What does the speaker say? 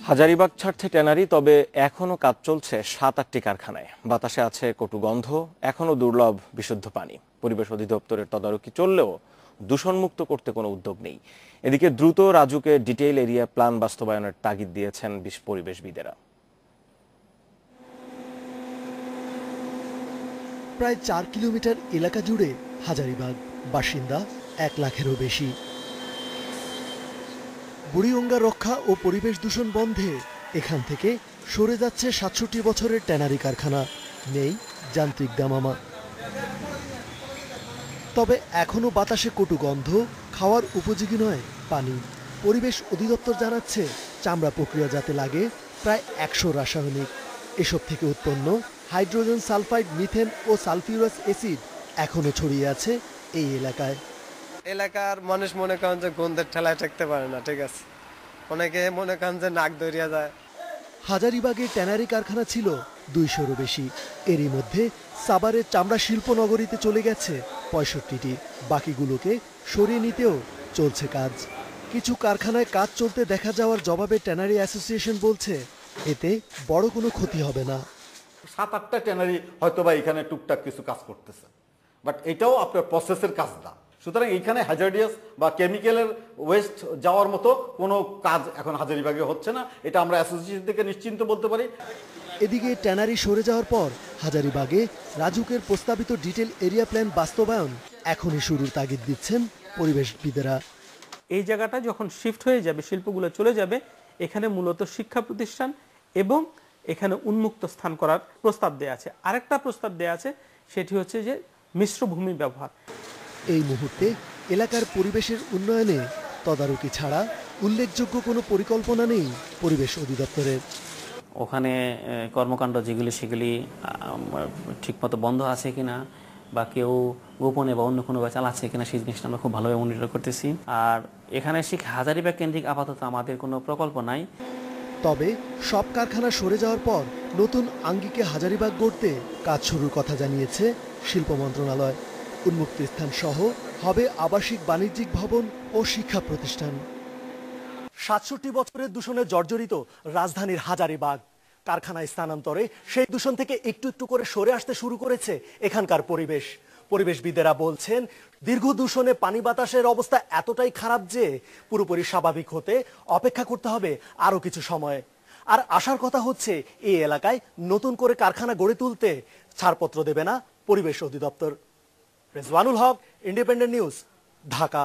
হাজারীবাগ ছাড়ছে ট্যানারি, তবে এখনো কাজ চলছে ৭-৮টি কারখানায়। বাতাসে আছে কটু গন্ধ, এখনো দুর্লভ বিশুদ্ধ পানি। পরিবেশ অধিদপ্তরের তদারকি চললেও দূষণমুক্ত করতে কোনো উদ্যোগ নেই। এদিকে দ্রুত রাজুকে ডিটেইল এরিয়া প্ল্যান বাস্তবায়নের তাগিদ দিয়েছেন পরিবেশবিদেরা। প্রায় ৪ কিলোমিটার এলাকা জুড়ে হাজারীবাগ, বাসিন্দা ১ লাখেরও বেশি। বুড়িগঙ্গা রক্ষা ও পরিবেশ দূষণ বন্ধে এখান থেকে সরে যাচ্ছে ৬৭ বছরের ট্যানারি কারখানা, নেই যান্ত্রিক দামামা। তবে এখনো বাতাসে কটু গন্ধ, খাওয়ার উপযোগী নয় পানি। পরিবেশ অধিদপ্তর জানাচ্ছে চামড়া প্রক্রিয়াজাতে লাগে প্রায় ১০০ রাসায়নিক। এসব থেকে উৎপন্ন হাইড্রোজেন সালফাইড, মিথেন ও সালফিউরাস অ্যাসিড এখনো ছড়িয়ে আছে এই এলাকায়। এলাকার মানুষ মনে করেন যে গন্ধের ঠেলায় থাকতে পারে না, ঠিক আছে, অনেকে মনে করেন যে নাক দরিয়া যায়। হাজারীবাগে ট্যানারি কারখানা ছিল ২০০-রও বেশি। এরই মধ্যে সাভারের চামড়া শিল্প নগরীতে চলে গেছে ৬৫টি। বাকিগুলোকে সরিয়ে নিতেও চলছে কাজ। কিছু কারখানায় কাজ চলতে দেখা যাওয়ার জবাবে ট্যানারি অ্যাসোসিয়েশন বলছে এতে বড় কোনো ক্ষতি হবে না। ৭-৮টা ট্যানারি হয়তোবা এখানে টুকটাক কিছু কাজ করতেছে, বাট এটাও আপনার প্রসেসের কাজ না। সুতরাং এখানে হ্যাজার্ডিয়াস বা কেমিক্যালের ওয়েস্ট যাওয়ার মতো কোনো কাজ এখন হাজারীবাগে হচ্ছে না, এটা আমরা অ্যাসোসিয়েশন থেকে নিশ্চিন্ত বলতে পারি। এদিকে ট্যানারি সরে যাওয়ার পর হাজারীবাগে রাজুকের প্রস্তাবিত ডিটেল এরিয়া প্ল্যান বাস্তবায়ন এখনই শুরুর তাগিদ দিচ্ছেন পরিবেশবিদেরা। এই জায়গাটা যখন শিফট হয়ে যাবে, শিল্পগুলো চলে যাবে, এখানে মূলত শিক্ষা প্রতিষ্ঠান এবং এখানে উন্মুক্ত স্থান করার প্রস্তাব দেয়া আছে। আরেকটা প্রস্তাব দেয়া আছে, সেটি হচ্ছে যে মিশ্র ভূমি ব্যবহার। এই মুহূর্তে এলাকার পরিবেশের উন্নয়নে তদারকি ছাড়া উল্লেখযোগ্য কোনো পরিকল্পনা নেই পরিবেশ অধিদপ্তরের। ওখানে কর্মকাণ্ড যেগুলি সেগুলি ঠিকমতো বন্ধ আছে কিনা বা কেউ গোপনে বা অন্য কোনোভাবে চালাচ্ছে কিনা সেই জিনিসটা আমরা খুব ভালোভাবে মনিটর করতেছি। আর এখানে হাজারীবাগ কেন্দ্রিক আপাতত আমাদের কোনো প্রকল্প নাই। তবে সব কারখানা সরে যাওয়ার পর নতুন আঙ্গিকে হাজারীবাগ গড়তে কাজ শুরুর কথা জানিয়েছে শিল্প মন্ত্রণালয়। উন্মুক্ত স্থান সহ হবে আবাসিক, বাণিজ্যিক ভবন ও শিক্ষা প্রতিষ্ঠান। ৬৭ বছরের দূষণে জর্জরিত রাজধানীর হাজারীবাগ। কারখানায় স্থানান্তরে সেই দূষণ থেকে একটু একটু করে সরে আসতে শুরু করেছে এখানকার পরিবেশ। পরিবেশবিদেরা বলছেন দীর্ঘ দূষণে পানি বাতাসের অবস্থা এতটাই খারাপ যে পুরোপুরি স্বাভাবিক হতে অপেক্ষা করতে হবে আরো কিছু সময়। আর আশার কথা হচ্ছে এই এলাকায় নতুন করে কারখানা গড়ে তুলতে ছাড়পত্র দেবে না পরিবেশ অধিদপ্তর। রেজওয়ানুল হক, ইন্ডিপেন্ডেন্ট নিউজ, ঢাকা।